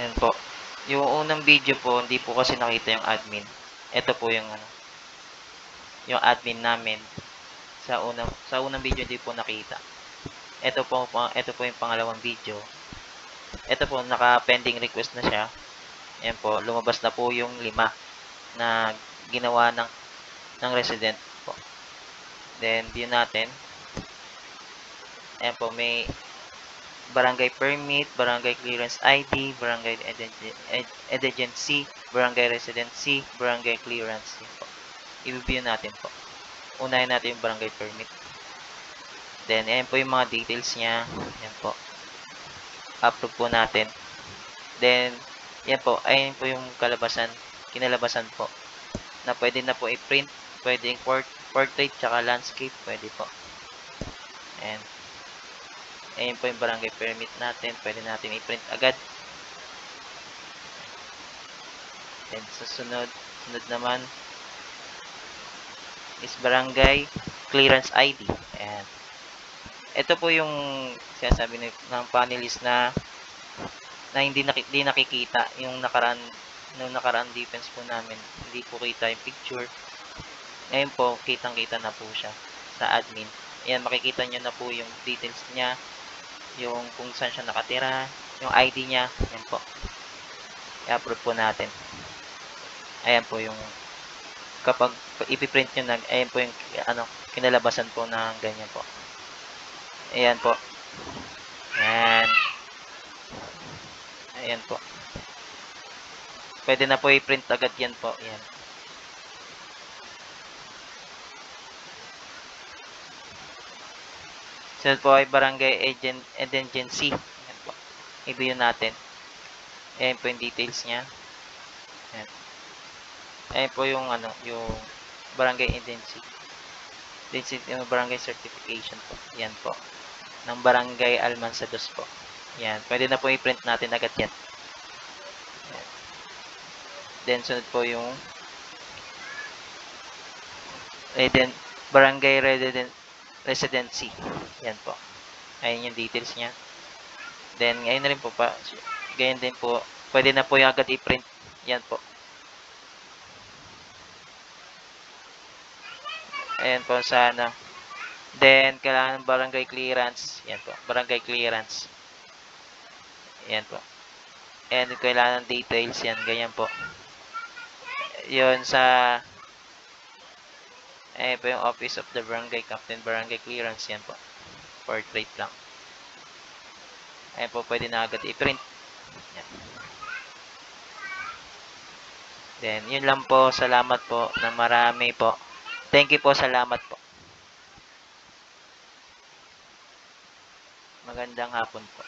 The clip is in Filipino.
Yan po. Yung unang video po, hindi po kasi nakita yung admin. Ito po yung ano, yung admin namin sa unang video hindi po nakita. Ito po yung pangalawang video. Ito po naka-pending request na siya. Ayan po, lumabas na po yung 5 na ginawa ng resident po. Then view natin. Ayan po, may barangay permit, barangay clearance ID, barangay indigency, barangay residency, barangay clearance. Yan po. I-view natin po. Unahin natin yung barangay permit. Then, ayan po yung mga details niya. Ayan po. Upload po natin. Then, yan po. Ayan po yung kinalabasan po. Na pwede na po i-print. Pwede yung portrait, tsaka landscape. Pwede po. Ayan. Ayan po yung barangay permit natin. Pwede natin i-print agad. And susunod naman is barangay clearance ID. Ayan. Ito po yung sinasabi ng panelist na hindi nakikita yung nakaraan defense po namin. Hindi po kita yung picture. Ngayon po, kitang-kita na po siya sa admin. Ayan, makikita nyo na po yung details niya, yung kung saan siya nakatira, yung ID niya. Ayan po. I-upload po natin. Ayan po yung kapag ipiprint nyo na, ayan po yung kinalabasan po ng ganyan po. Ayan po. Ayan. Ayan po. Pwede na po i-print agad yan po. Ayan. So po ay barangay agency. Ayan po. I-view natin. Ayan po yung details niya. Ayan. Ayan po yung yung barangay agency. Yung barangay certification po. Ayan po. Ng barangay Almansados po. Ayan. Pwede na po i-print natin agad yan. Ayan. Then sunod po yung barangay residency. Yan po. Ayun yung details niya. Then, ngayon na rin po ganyan din po. Pwede na po yung agad i-print. Yan po. Ayan po sana. Then, kailangan ng barangay clearance. Yan po. Barangay clearance. Yan po. And kailangan ng details. Yan. Ganyan po. Yun sa ayan po yung office of the barangay captain. Barangay clearance. Yan po. Portrait lang. Ayan po. Pwede na agad i-print. Yan. Then, yun lang po. Salamat po na marami po. Thank you po. Salamat po. Magandang hapon po.